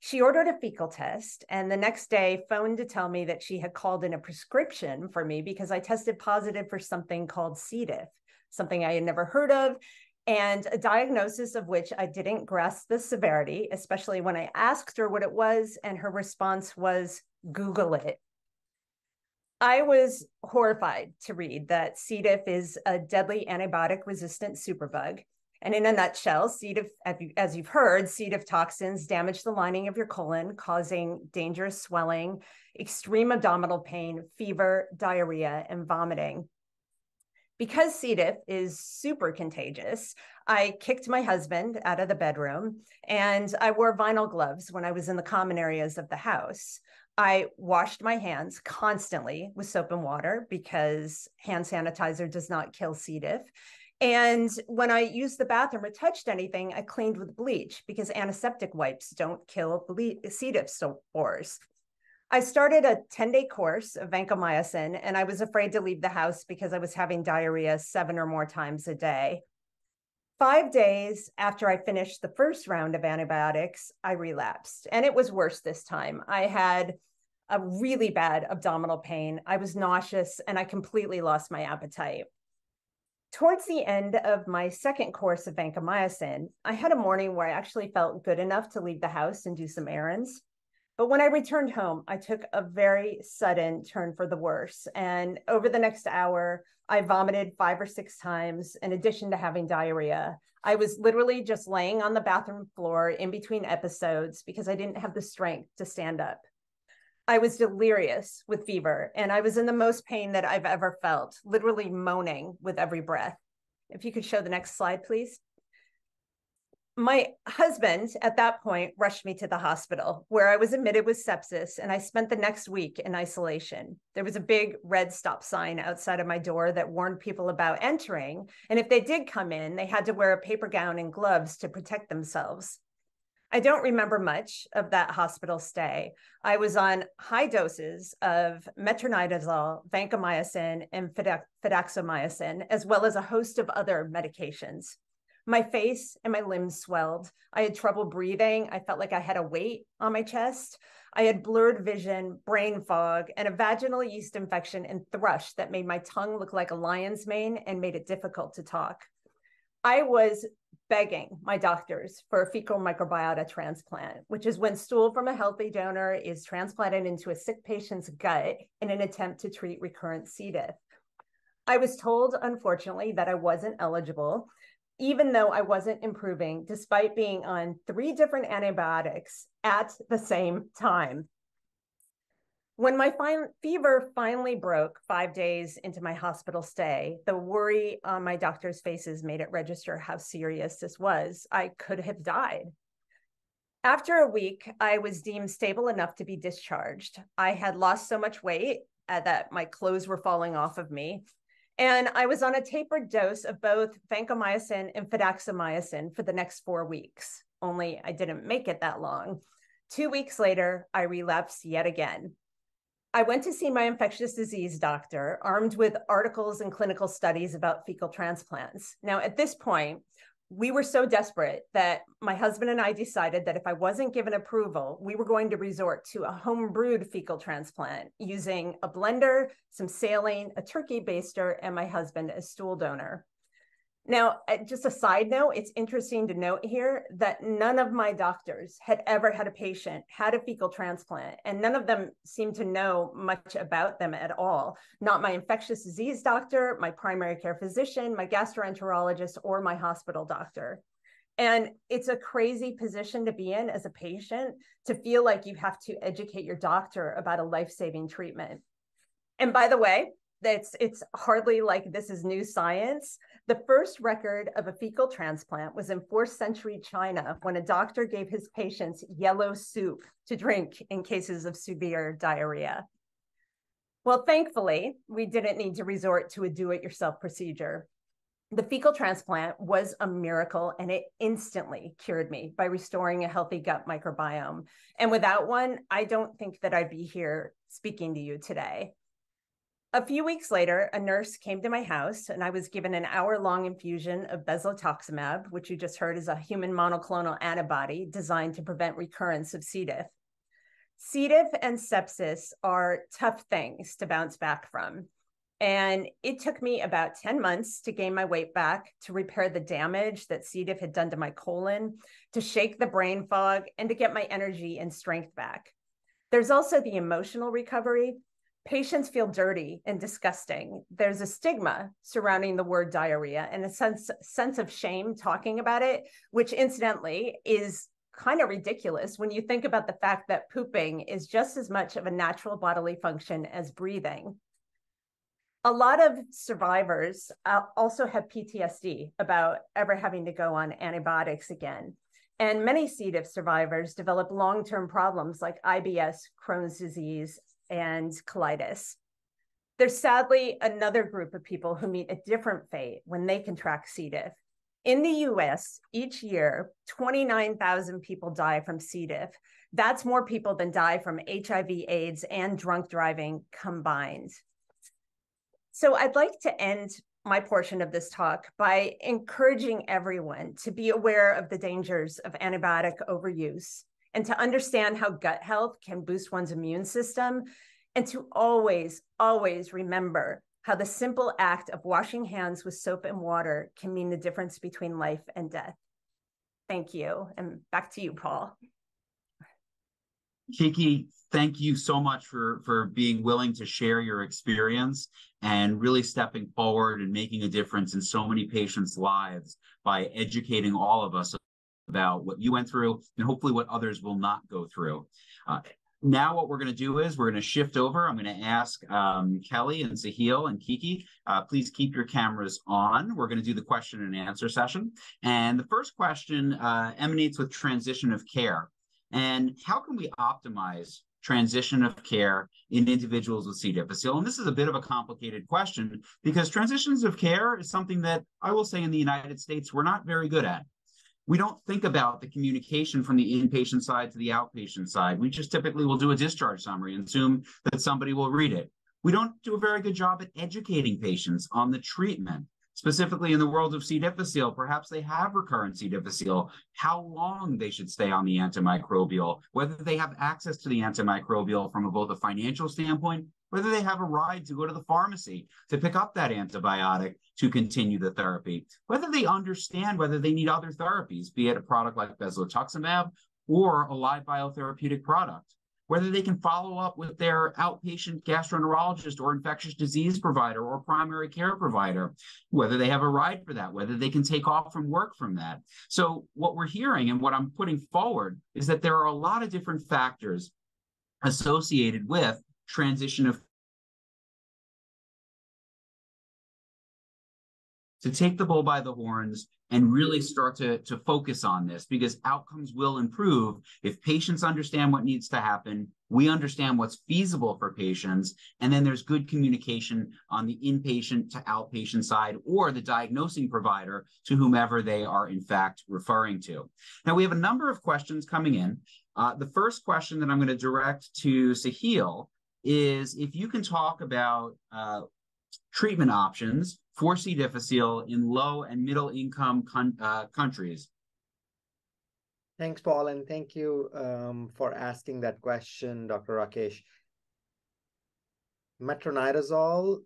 She ordered a fecal test, and the next day phoned to tell me that she had called in a prescription for me because I tested positive for something called C. diff, something I had never heard of, and a diagnosis of which I didn't grasp the severity, especially when I asked her what it was, and her response was, Google it. I was horrified to read that C. diff is a deadly antibiotic-resistant superbug. And in a nutshell, C. diff, as you've heard, C. diff toxins damage the lining of your colon, causing dangerous swelling, extreme abdominal pain, fever, diarrhea, and vomiting. Because C. diff is super contagious, I kicked my husband out of the bedroom, and I wore vinyl gloves when I was in the common areas of the house. I washed my hands constantly with soap and water because hand sanitizer does not kill C. diff. And when I used the bathroom or touched anything, I cleaned with bleach because antiseptic wipes don't kill C. diff spores. I started a 10-day course of vancomycin, and I was afraid to leave the house because I was having diarrhea 7 or more times a day. 5 days after I finished the first round of antibiotics, I relapsed, and it was worse this time. I had a really bad abdominal pain. I was nauseous, and I completely lost my appetite. Towards the end of my second course of vancomycin, I had a morning where I actually felt good enough to leave the house and do some errands. But when I returned home, I took a very sudden turn for the worse. And over the next hour, I vomited 5 or 6 times in addition to having diarrhea. I was literally just laying on the bathroom floor in between episodes because I didn't have the strength to stand up. I was delirious with fever, and I was in the most pain that I've ever felt, literally moaning with every breath. If you could show the next slide, please. My husband at that point rushed me to the hospital where I was admitted with sepsis, and I spent the next week in isolation. There was a big red stop sign outside of my door that warned people about entering. And if they did come in, they had to wear a paper gown and gloves to protect themselves. I don't remember much of that hospital stay. I was on high doses of metronidazole, vancomycin, and fidaxomicin, as well as a host of other medications. My face and my limbs swelled. I had trouble breathing. I felt like I had a weight on my chest. I had blurred vision, brain fog, and a vaginal yeast infection and thrush that made my tongue look like a lion's mane and made it difficult to talk. I was begging my doctors for a fecal microbiota transplant, which is when stool from a healthy donor is transplanted into a sick patient's gut in an attempt to treat recurrent C. diff. I was told, unfortunately, that I wasn't eligible, even though I wasn't improving, despite being on 3 different antibiotics at the same time. When my fever finally broke 5 days into my hospital stay, the worry on my doctors' faces made it register how serious this was. I could have died. After a week, I was deemed stable enough to be discharged. I had lost so much weight that my clothes were falling off of me. And I was on a tapered dose of both vancomycin and fidaxomicin for the next 4 weeks, only I didn't make it that long. 2 weeks later, I relapsed yet again. I went to see my infectious disease doctor, armed with articles and clinical studies about fecal transplants. Now, at this point, we were so desperate that my husband and I decided that if I wasn't given approval, we were going to resort to a home-brewed fecal transplant using a blender, some saline, a turkey baster, and my husband as stool donor. Now, just a side note, it's interesting to note here that none of my doctors had ever had a patient had a fecal transplant, and none of them seemed to know much about them at all. Not my infectious disease doctor, my primary care physician, my gastroenterologist, or my hospital doctor. And it's a crazy position to be in as a patient, to feel like you have to educate your doctor about a life-saving treatment. And by the way, it's hardly like this is new science. The first record of a fecal transplant was in 4th century China when a doctor gave his patients yellow soup to drink in cases of severe diarrhea. Well, thankfully, we didn't need to resort to a do-it-yourself procedure. The fecal transplant was a miracle, and it instantly cured me by restoring a healthy gut microbiome. And without one, I don't think that I'd be here speaking to you today. A few weeks later, a nurse came to my house, and I was given an hour-long infusion of bezlotoxumab, which you just heard is a human monoclonal antibody designed to prevent recurrence of C. diff. C. diff and sepsis are tough things to bounce back from. And it took me about 10 months to gain my weight back, to repair the damage that C. diff had done to my colon, to shake the brain fog, and to get my energy and strength back. There's also the emotional recovery. Patients feel dirty and disgusting. There's a stigma surrounding the word diarrhea and a sense of shame talking about it, which incidentally is kind of ridiculous when you think about the fact that pooping is just as much of a natural bodily function as breathing. A lot of survivors also have PTSD about ever having to go on antibiotics again. And many C. diff survivors develop long-term problems like IBS, Crohn's disease, and colitis. There's sadly another group of people who meet a different fate when they contract C. diff. In the US, each year, 29,000 people die from C. diff. That's more people than die from HIV, AIDS, and drunk driving combined. So I'd like to end my portion of this talk by encouraging everyone to be aware of the dangers of antibiotic overuse, and to understand how gut health can boost one's immune system, and to always, always remember how the simple act of washing hands with soap and water can mean the difference between life and death. Thank you, and back to you, Paul. Kiki, thank you so much for being willing to share your experience and really stepping forward and making a difference in so many patients' lives by educating all of us about what you went through and hopefully what others will not go through. Now what we're going to do is we're going to shift over. I'm going to ask Kelly and Sahil and Kiki, please keep your cameras on. We're going to do the question and answer session. And the first question emanates with transition of care. And how can we optimize transition of care in individuals with C. difficile? And this is a bit of a complicated question because transitions of care is something that I will say in the United States we're not very good at. We don't think about the communication from the inpatient side to the outpatient side. We just typically will do a discharge summary and assume that somebody will read it. We don't do a very good job at educating patients on the treatment. Specifically in the world of C. difficile, perhaps they have recurrent C. difficile, how long they should stay on the antimicrobial, whether they have access to the antimicrobial from both a financial standpoint, whether they have a ride to go to the pharmacy to pick up that antibiotic to continue the therapy, whether they understand whether they need other therapies, be it a product like bezlotuximab or a live biotherapeutic product, whether they can follow up with their outpatient gastroenterologist or infectious disease provider or primary care provider, whether they have a ride for that, whether they can take off from work from that. So what we're hearing and what I'm putting forward is that there are a lot of different factors associated with transition of to take the bull by the horns and really start to focus on this, because outcomes will improve if patients understand what needs to happen, we understand what's feasible for patients, and then there's good communication on the inpatient to outpatient side or the diagnosing provider to whomever they are in fact referring to. Now we have a number of questions coming in. The first question that I'm going to direct to Sahil is if you can talk about treatment options for C. difficile in low and middle income countries. Thanks, Paul, and thank you for asking that question, Dr. Rakesh. Metronidazole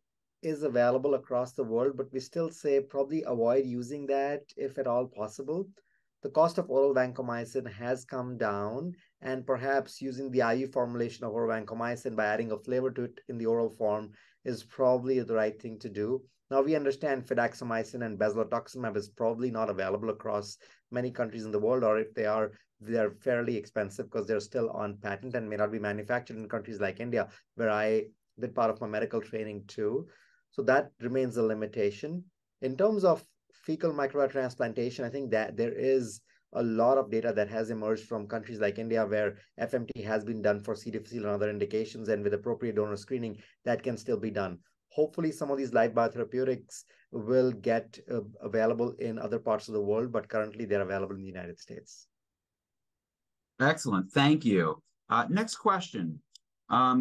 is available across the world, but we still say probably avoid using that if at all possible. The cost of oral vancomycin has come down, and perhaps using the IU formulation of oral vancomycin by adding a flavor to it in the oral form is probably the right thing to do. Now, we understand fidaxomicin and bezlotuximab is probably not available across many countries in the world, or if they are, they're fairly expensive because they're still on patent and may not be manufactured in countries like India, where I did part of my medical training too. So that remains a limitation. In terms of fecal microbiota transplantation, I think that there is a lot of data that has emerged from countries like India where FMT has been done for C. difficile and other indications, and with appropriate donor screening, that can still be done. Hopefully, some of these live biotherapeutics will get available in other parts of the world, but currently they're available in the United States. Excellent. Thank you. Next question.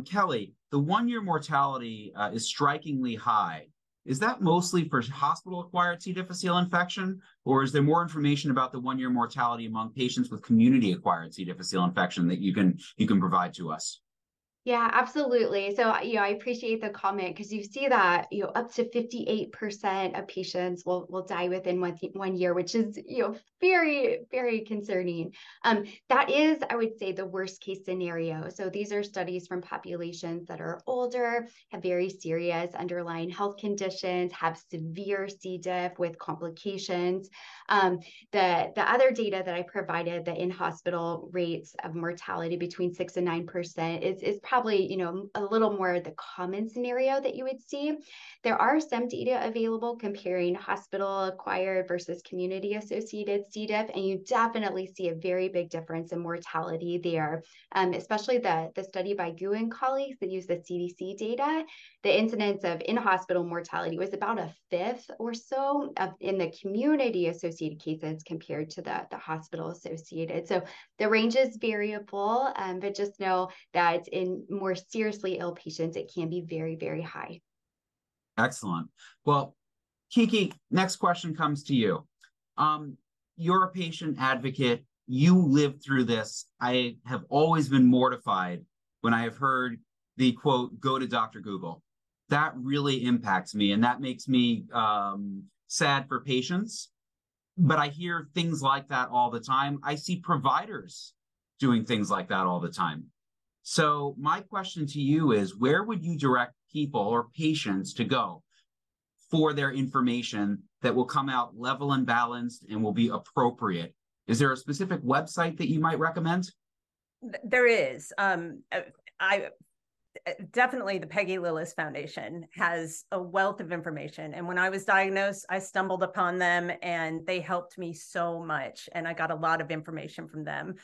Kelly, the one-year mortality is strikingly high. Is that mostly for hospital-acquired C. difficile infection, or is there more information about the one-year mortality among patients with community-acquired C. difficile infection that you can provide to us? Yeah, absolutely. So, I appreciate the comment because you see that, up to 58% of patients will die within 1 year, which is, very, very concerning. That is, I would say, the worst case scenario. So these are studies from populations that are older, have very serious underlying health conditions, have severe C. diff with complications. The other data that I provided, the in-hospital rates of mortality between 6 and 9% is probably, a little more the common scenario that you would see. There are some data available comparing hospital-acquired versus community-associated C. diff, and you definitely see a very big difference in mortality there, especially the study by Gu and colleagues that use the CDC data. The incidence of in-hospital mortality was about a fifth or so in the community-associated cases compared to the hospital-associated. So the range is variable, but just know that in more seriously ill patients, it can be very, very high. Excellent. Well, Kiki, next question comes to you. You're a patient advocate. You lived through this. I have always been mortified when I have heard the quote, "Go to Dr. Google." That really impacts me, and that makes me sad for patients. But I hear things like that all the time. I see providers doing things like that all the time. So my question to you is, where would you direct people or patients to go for their information that will come out level and balanced and will be appropriate? Is there a specific website that you might recommend? There is. I definitely the Peggy Lillis Foundation has a wealth of information. And when I was diagnosed, I stumbled upon them and they helped me so much. And I got a lot of information from them.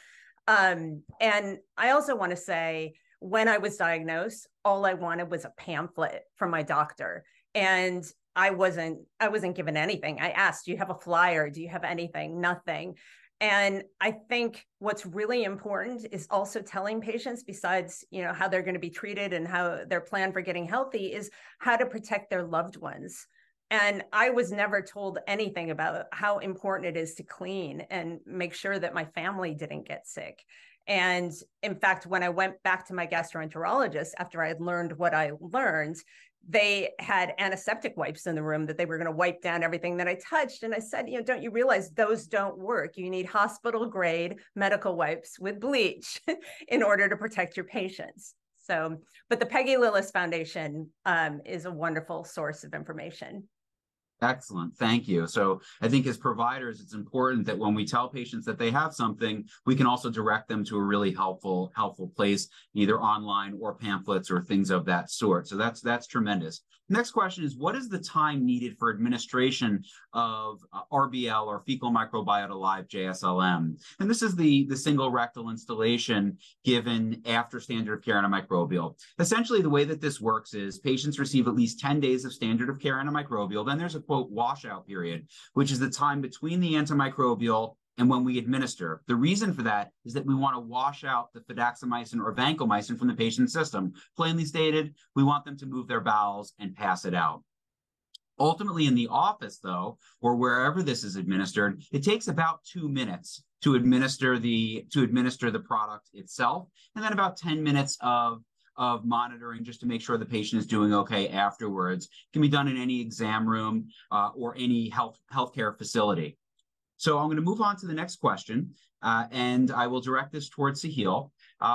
And I also want to say, when I was diagnosed, all I wanted was a pamphlet from my doctor. And I wasn't given anything. I asked, do you have a flyer? Do you have anything? Nothing. And I think what's really important is also telling patients, besides, how they're going to be treated and how their plan for getting healthy, is how to protect their loved ones. And I was never told anything about how important it is to clean and make sure that my family didn't get sick. And in fact, when I went back to my gastroenterologist after I had learned what I learned, they had antiseptic wipes in the room that they were going to wipe down everything that I touched. And I said, don't you realize those don't work? You need hospital grade medical wipes with bleach in order to protect your patients. So, but the Peggy Lillis Foundation is a wonderful source of information. Excellent. Thank you. So I think as providers, it's important that when we tell patients that they have something, we can also direct them to a really helpful place, either online or pamphlets or things of that sort. So that's tremendous. Next question is, what is the time needed for administration of RBL or fecal microbiota live JSLM? And this is the single rectal installation given after standard of care antimicrobial. Essentially, the way that this works is patients receive at least 10 days of standard of care antimicrobial. Then there's a quote washout period, which is the time between the antimicrobial and when we administer. The reason for that is that we want to wash out the fidaxomicin or vancomycin from the patient's system. Plainly stated, we want them to move their bowels and pass it out. Ultimately, in the office, though, or wherever this is administered, it takes about 2 minutes to administer the product itself, and then about 10 minutes of monitoring just to make sure the patient is doing okay afterwards. It can be done in any exam room or any healthcare facility. So I'm going to move on to the next question, and I will direct this towards Sahil.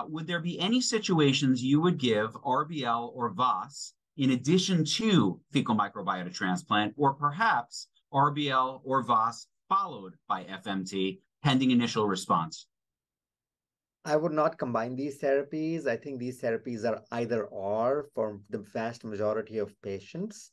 Would there be any situations you would give RBL or VAS in addition to fecal microbiota transplant, or perhaps RBL or VAS followed by FMT, pending initial response? I would not combine these therapies. I think these therapies are either or for the vast majority of patients.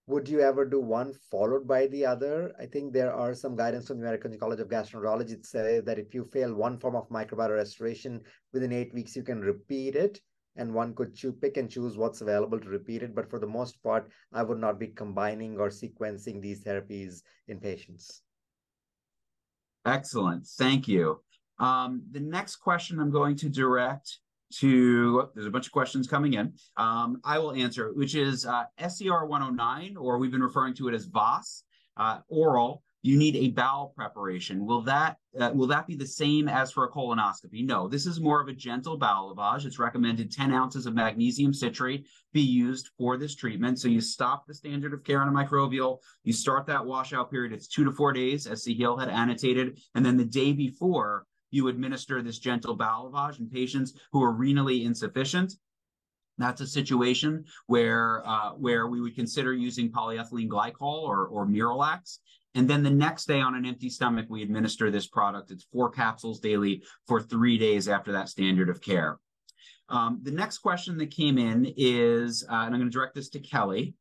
Would you ever do one followed by the other? I think there are some guidance from the American College of Gastroenterology that say that if you fail one form of microbiota restoration within 8 weeks, you can repeat it, and one could pick and choose what's available to repeat it. But for the most part, I would not be combining or sequencing these therapies in patients. Excellent. Thank you. The next question I'm going to direct to, there's a bunch of questions coming in. I will answer, which is SCR 109, or we've been referring to it as VAS, oral. You need a bowel preparation. Will that be the same as for a colonoscopy? No, this is more of a gentle bowel lavage. It's recommended 10 ounces of magnesium citrate be used for this treatment. So you stop the standard of care antimicrobial, you start that washout period. It's 2 to 4 days, as Sahil had annotated, and then the day before, you administer this gentle bowel lavage in patients who are renally insufficient. That's a situation where we would consider using polyethylene glycol or Miralax. And then the next day on an empty stomach, we administer this product. It's 4 capsules daily for 3 days after that standard of care. The next question that came in is, and I'm going to direct this to Kelly.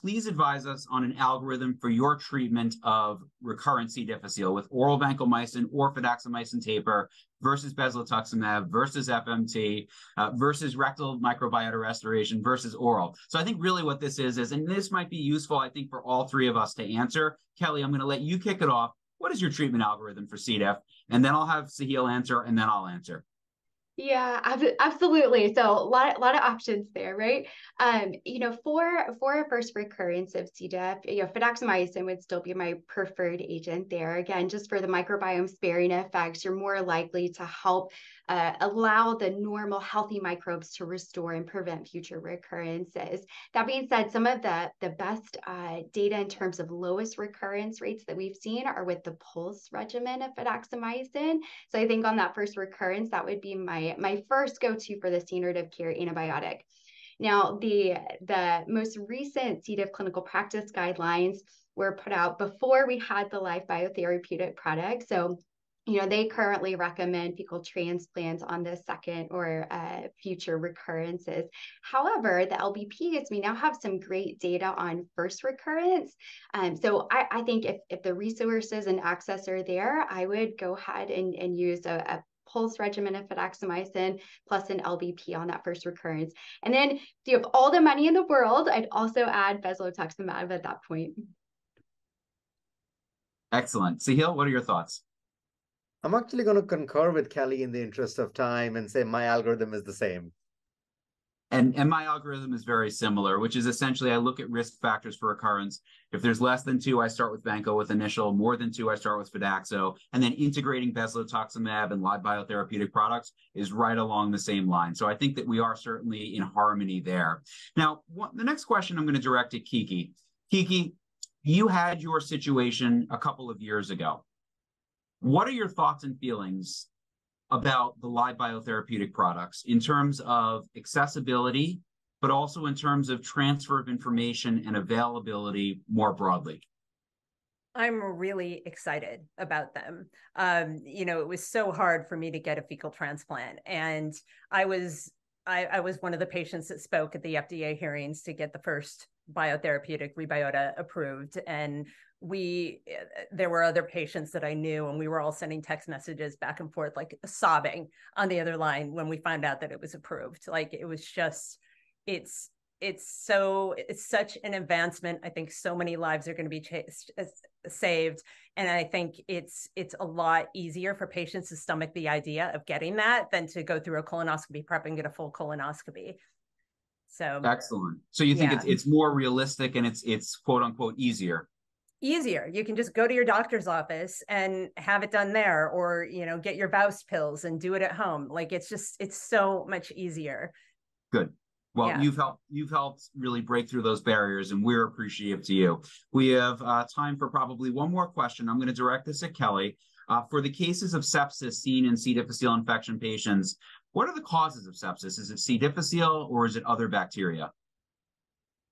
Please advise us on an algorithm for your treatment of recurrent C. difficile with oral vancomycin or fidaxomicin taper versus bezlotuximab versus FMT versus rectal microbiota restoration versus oral. So I think really what this is, and this might be useful, I think, for all three of us to answer. Kelly, I'm going to let you kick it off. What is your treatment algorithm for C. diff? And then I'll have Sahil answer, and then I'll answer. Yeah, absolutely. So a lot of options there, right? For a first recurrence of C. diff, fidaxomicin would still be my preferred agent there. Again, just for the microbiome sparing effects, you're more likely to help allow the normal healthy microbes to restore and prevent future recurrences. That being said, some of the best data in terms of lowest recurrence rates that we've seen are with the pulse regimen of fidaxomicin. So I think on that first recurrence, that would be my my first go-to for the standard of care antibiotic. Now, the most recent C. diff clinical practice guidelines were put out before we had the live biotherapeutic product. So, they currently recommend fecal transplants on the second or future recurrences. However, the LBPs, we now have some great data on first recurrence. So I think if the resources and access are there, I would go ahead and use a pulse regimen of fidaxomicin plus an LBP on that first recurrence. And then if you have all the money in the world, I'd also add bezlotoxumab at that point. Excellent. Sahil, what are your thoughts? I'm actually going to concur with Kelly in the interest of time and say my algorithm is the same. And my algorithm is very similar, which is essentially I look at risk factors for recurrence. If there's less than 2, I start with Vanco with initial. More than 2, I start with Fidaxo. And then integrating bezlotoxumab and live biotherapeutic products is right along the same line. So I think that we are certainly in harmony there. Now, the next question I'm going to direct at Kiki. Kiki, you had your situation a couple of years ago. What are your thoughts and feelings about the live biotherapeutic products in terms of accessibility, but also in terms of transfer of information and availability more broadly? I'm really excited about them. It was so hard for me to get a fecal transplant, and I was one of the patients that spoke at the FDA hearings to get the first biotherapeutic Rebiota approved. And there were other patients that I knew, and we were all sending text messages back and forth, like sobbing on the other line when we found out that it was approved. Like, it was just, it's such an advancement. I think so many lives are going to be saved. And I think it's a lot easier for patients to stomach the idea of getting that than to go through a colonoscopy prep and get a full colonoscopy. So excellent. So you think it's more realistic and it's quote unquote easier? Easier. You can just go to your doctor's office and have it done there, or get your Vous pills and do it at home. Like, it's so much easier. Good. Well, yeah. You've helped really break through those barriers, and we're appreciative to you. We have time for probably one more question. I'm going to direct this at Kelly. For the cases of sepsis seen in C. difficile infection patients, what are the causes of sepsis? Is it C. difficile or is it other bacteria?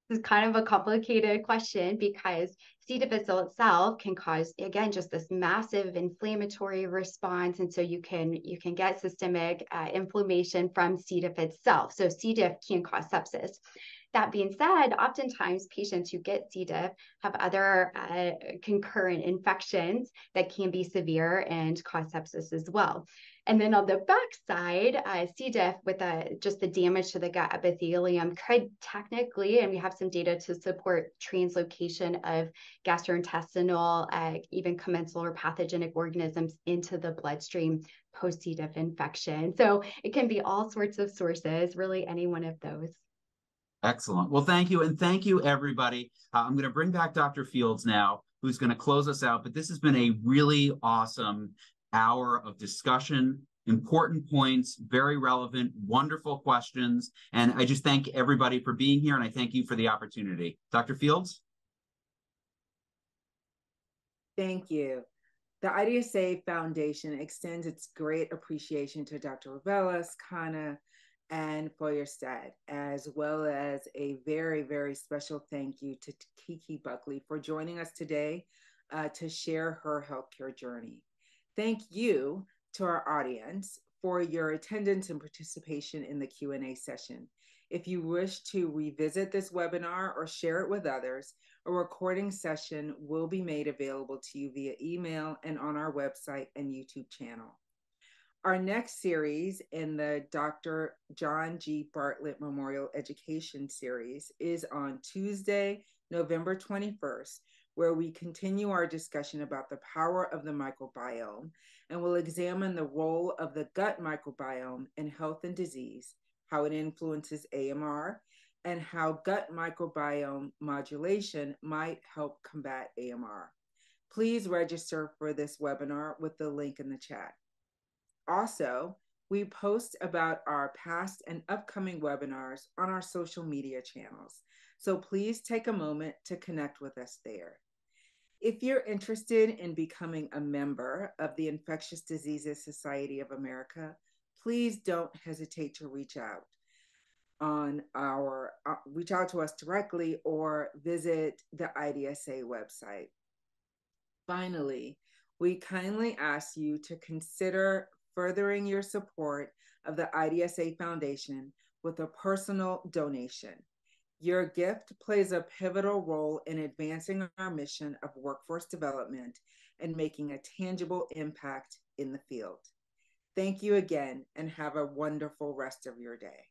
This is kind of a complicated question because C. difficile itself can cause, again, just this massive inflammatory response. And so you can get systemic inflammation from C. diff itself. So C. diff can cause sepsis. That being said, oftentimes patients who get C. diff have other concurrent infections that can be severe and cause sepsis as well. And then on the backside, C. diff with just the damage to the gut epithelium could technically, and we have some data to support translocation of gastrointestinal, even commensal or pathogenic organisms into the bloodstream post C. diff infection. So it can be all sorts of sources, really any one of those. Excellent. Well, thank you. And thank you, everybody. I'm going to bring back Dr. Fields now, who's going to close us out. But this has been a really awesome hour of discussion, important points, very relevant, wonderful questions. And I just thank everybody for being here, and I thank you for the opportunity. Dr. Fields? Thank you. The IDSA Foundation extends its great appreciation to Dr. Reveles, Kana, and Feuerstadt, as well as a very, very special thank you to Kiki Buckley for joining us today to share her healthcare journey. Thank you to our audience for your attendance and participation in the Q&A session. If you wish to revisit this webinar or share it with others, a recording session will be made available to you via email and on our website and YouTube channel. Our next series in the Dr. John G. Bartlett Memorial Education Series is on Tuesday, November 21st, where we continue our discussion about the power of the microbiome, and we'll examine the role of the gut microbiome in health and disease, how it influences AMR, and how gut microbiome modulation might help combat AMR. Please register for this webinar with the link in the chat. Also, we post about our past and upcoming webinars on our social media channels, so please take a moment to connect with us there. If you're interested in becoming a member of the Infectious Diseases Society of America, please don't hesitate to reach out reach out to us directly or visit the IDSA website. Finally, we kindly ask you to consider furthering your support of the IDSA Foundation with a personal donation. Your gift plays a pivotal role in advancing our mission of workforce development and making a tangible impact in the field. Thank you again, and have a wonderful rest of your day.